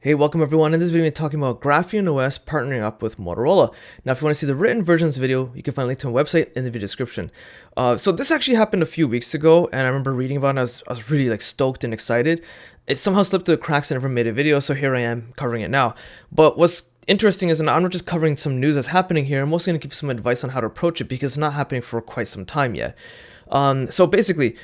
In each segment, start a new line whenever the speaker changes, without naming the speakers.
Hey, welcome everyone. In this video, we're talking about GrapheneOS partnering up with Motorola. Now, if you want to see the written version of this video, you can find a link to my website in the video description. So this actually happened a few weeks ago, and I remember reading about it. I was really stoked and excited. It somehow slipped through the cracks and never made a video, so here I am covering it now. But what's interesting is, and I'm not just covering some news that's happening here, I'm also going to give some advice on how to approach it because it's not happening for quite some time yet. So basically,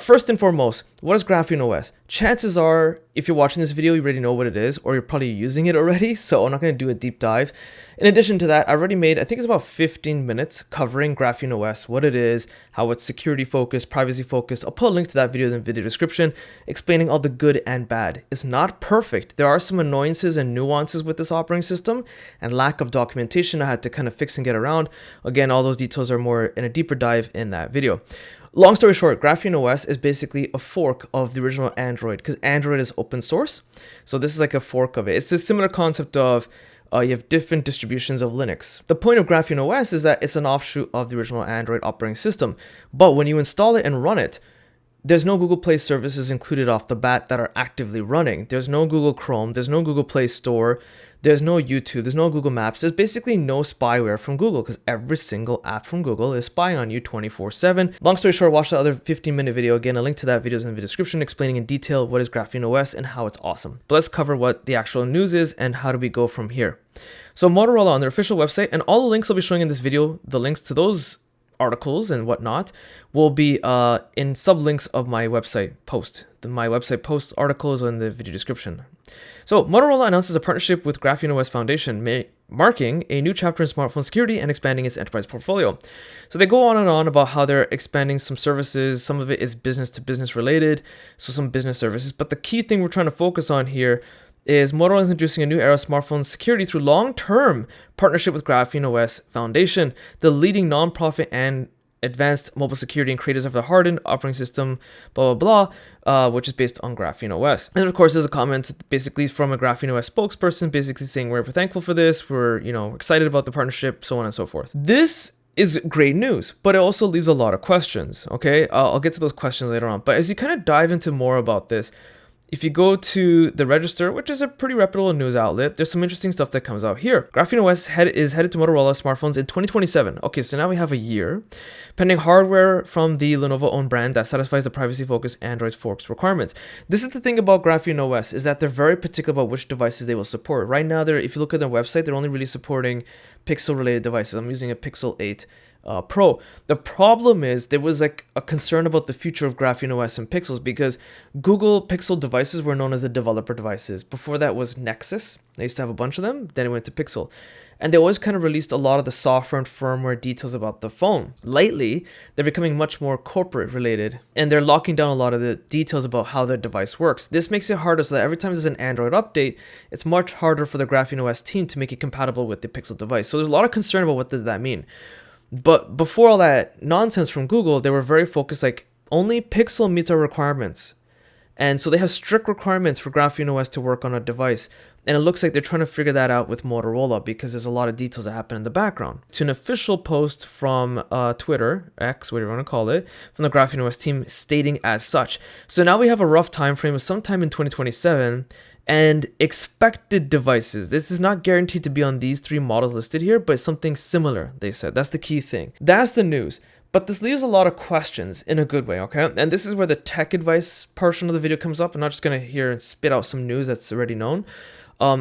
first and foremost, what is GrapheneOS? Chances are, if you're watching this video, you already know what it is, or you're probably using it already, so I'm not going to do a deep dive. In addition to that, I already made, I think it's about 15 minutes covering GrapheneOS, what it is, how it's security focused, privacy focused. I'll put a link to that video in the video description, explaining all the good and bad. It's not perfect. There are some annoyances and nuances with this operating system, and lack of documentation I had to kind of fix and get around. Again, all those details are more in a deeper dive in that video. Long story short, GrapheneOS is basically a fork of the original Android because Android is open source. So this is like a fork of it. It's a similar concept of you have different distributions of Linux. The point of GrapheneOS is that it's an offshoot of the original Android operating system. But when you install it and run it, there's no Google Play services included off the bat that are actively running. There's no Google Chrome, there's no Google Play Store, there's no YouTube, there's no Google Maps. There's basically no spyware from Google because every single app from Google is spying on you 24/7. Long story short, watch the other 15-minute video. Again, a link to that video is in the description explaining in detail what is GrapheneOS and how it's awesome. But let's cover what the actual news is and how do we go from here. So Motorola on their official website, and all the links I'll be showing in this video, the links to those articles and whatnot will be in sublinks of my website post. My website post articles in the video description. So Motorola announces a partnership with GrapheneOS Foundation, marking a new chapter in smartphone security and expanding its enterprise portfolio. So they go on and on about how they're expanding some services. Some of it is business to business related, so some business services. But the key thing we're trying to focus on here is Motorola is introducing a new era of smartphone security through long-term partnership with GrapheneOS Foundation, the leading nonprofit and advanced mobile security and creators of the hardened operating system, blah, blah, blah, which is based on GrapheneOS. And of course, there's a comment basically from a GrapheneOS spokesperson basically saying we're thankful for this, we're excited about the partnership, so on and so forth. This is great news, but it also leaves a lot of questions, okay? I'll get to those questions later on. But as you kind of dive into more about this, if you go to the Register, which is a pretty reputable news outlet, there's some interesting stuff that comes out here. GrapheneOS is headed to Motorola smartphones in 2027. Okay, so now we have a year. Pending hardware from the Lenovo-owned brand that satisfies the privacy-focused Android forks requirements. This is the thing about GrapheneOS, is that they're very particular about which devices they will support. Right now, if you look at their website, they're only really supporting Pixel-related devices. I'm using a Pixel 8 Pro. The problem is there was a concern about the future of GrapheneOS and Pixels because Google Pixel devices were known as the developer devices. Before that was Nexus. They used to have a bunch of them. Then it went to Pixel. And they always kind of released a lot of the software and firmware details about the phone. Lately, they're becoming much more corporate related and they're locking down a lot of the details about how their device works. This makes it harder so that every time there's an Android update, it's much harder for the GrapheneOS team to make it compatible with the Pixel device. So there's a lot of concern about what does that mean. But before all that nonsense from Google, they were very focused, only Pixel meets our requirements. And so they have strict requirements for GrapheneOS to work on a device. And it looks like they're trying to figure that out with Motorola because there's a lot of details that happen in the background. To an official post from Twitter, X, whatever you want to call it, from the GrapheneOS team stating as such. So now we have a rough time frame of sometime in 2027 and expected devices. This is not guaranteed to be on these three models listed here, but something similar, they said. That's the key thing. That's the news. But this leaves a lot of questions in a good way, okay? And this is where the tech advice portion of the video comes up. I'm not just going to hear and spit out some news that's already known.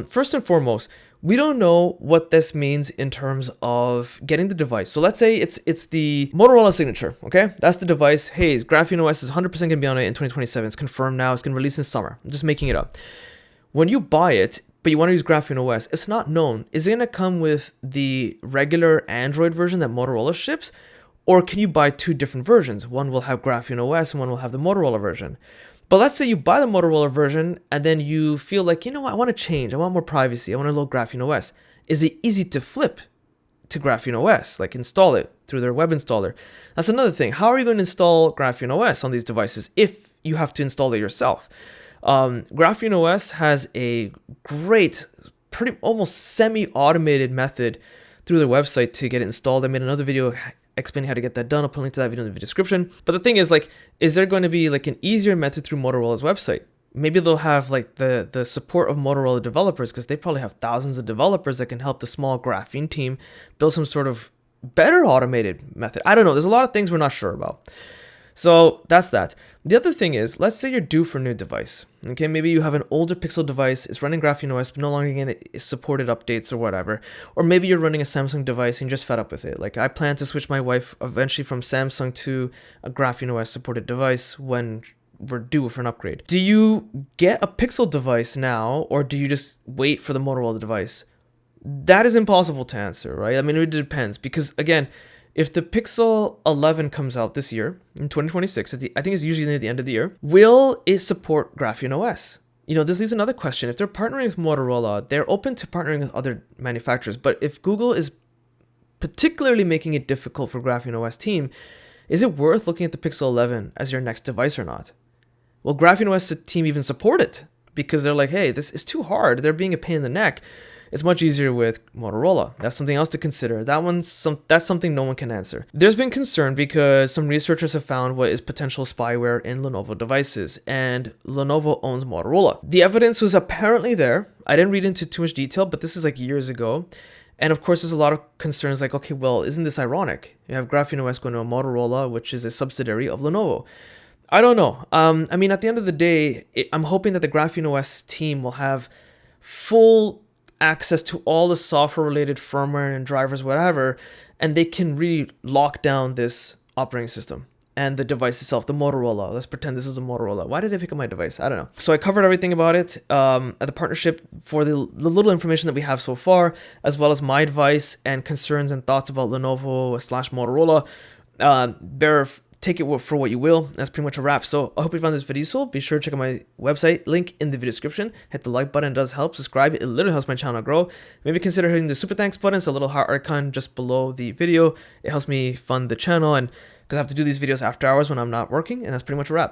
First and foremost, we don't know what this means in terms of getting the device. So let's say it's the Motorola signature, okay? That's the device. Hey, GrapheneOS is 100% going to be on it in 2027. It's confirmed now. It's going to release in summer. I'm just making it up. When you buy it, but you want to use GrapheneOS, it's not known. Is it going to come with the regular Android version that Motorola ships? Or can you buy two different versions? One will have GrapheneOS and one will have the Motorola version. But let's say you buy the Motorola version and then you feel like, you know what, I want to change. I want more privacy. I want to load GrapheneOS. Is it easy to flip to GrapheneOS? Install it through their web installer. That's another thing. How are you going to install GrapheneOS on these devices if you have to install it yourself? GrapheneOS has a great, pretty almost semi-automated method through their website to get it installed. I made another video explaining how to get that done. I'll put a link to that video in the description. But the thing is, is there going to be an easier method through Motorola's website? Maybe they'll have like the support of Motorola developers, because they probably have thousands of developers that can help the small Graphene team build some sort of better automated method. I don't know. There's a lot of things we're not sure about. So that's that. The other thing is, let's say you're due for a new device. Okay, maybe you have an older Pixel device, it's running GrapheneOS, but no longer getting supported updates or whatever. Or maybe you're running a Samsung device and you're just fed up with it. Like, I plan to switch my wife eventually from Samsung to a GrapheneOS supported device when we're due for an upgrade. Do you get a Pixel device now, or do you just wait for the Motorola device? That is impossible to answer, right? I mean, it depends, because again, if the Pixel 11 comes out this year, in 2026, I think it's usually near the end of the year, will it support GrapheneOS? You know, this leaves another question. If they're partnering with Motorola, they're open to partnering with other manufacturers. But if Google is particularly making it difficult for GrapheneOS team, is it worth looking at the Pixel 11 as your next device or not? Will GrapheneOS team even support it? Because they're like, hey, this is too hard. They're being a pain in the neck. It's much easier with Motorola. That's something else to consider. That's something no one can answer. There's been concern because some researchers have found what is potential spyware in Lenovo devices, and Lenovo owns Motorola. The evidence was apparently there. I didn't read into too much detail, but this is like years ago. And of course, there's a lot of concerns like, okay, well, isn't this ironic? You have GrapheneOS going to a Motorola, which is a subsidiary of Lenovo. I don't know. I mean, at the end of the day, I'm hoping that the GrapheneOS team will have full access to all the software related firmware and drivers, whatever, and they can really lock down this operating system and the device itself, the Motorola. Let's pretend this is a Motorola. Why did I pick up my device? I don't know. So I covered everything about it at the partnership for the little information that we have so far, as well as my advice and concerns and thoughts about Lenovo/Motorola. Take it for what you will. That's pretty much a wrap. So I hope you found this video useful. Be sure to check out my website, link in the video description. Hit the like button, it does help. Subscribe, it literally helps my channel grow. Maybe consider hitting the super thanks button. It's a little heart icon just below the video. It helps me fund the channel, and because I have to do these videos after hours when I'm not working, and that's pretty much a wrap.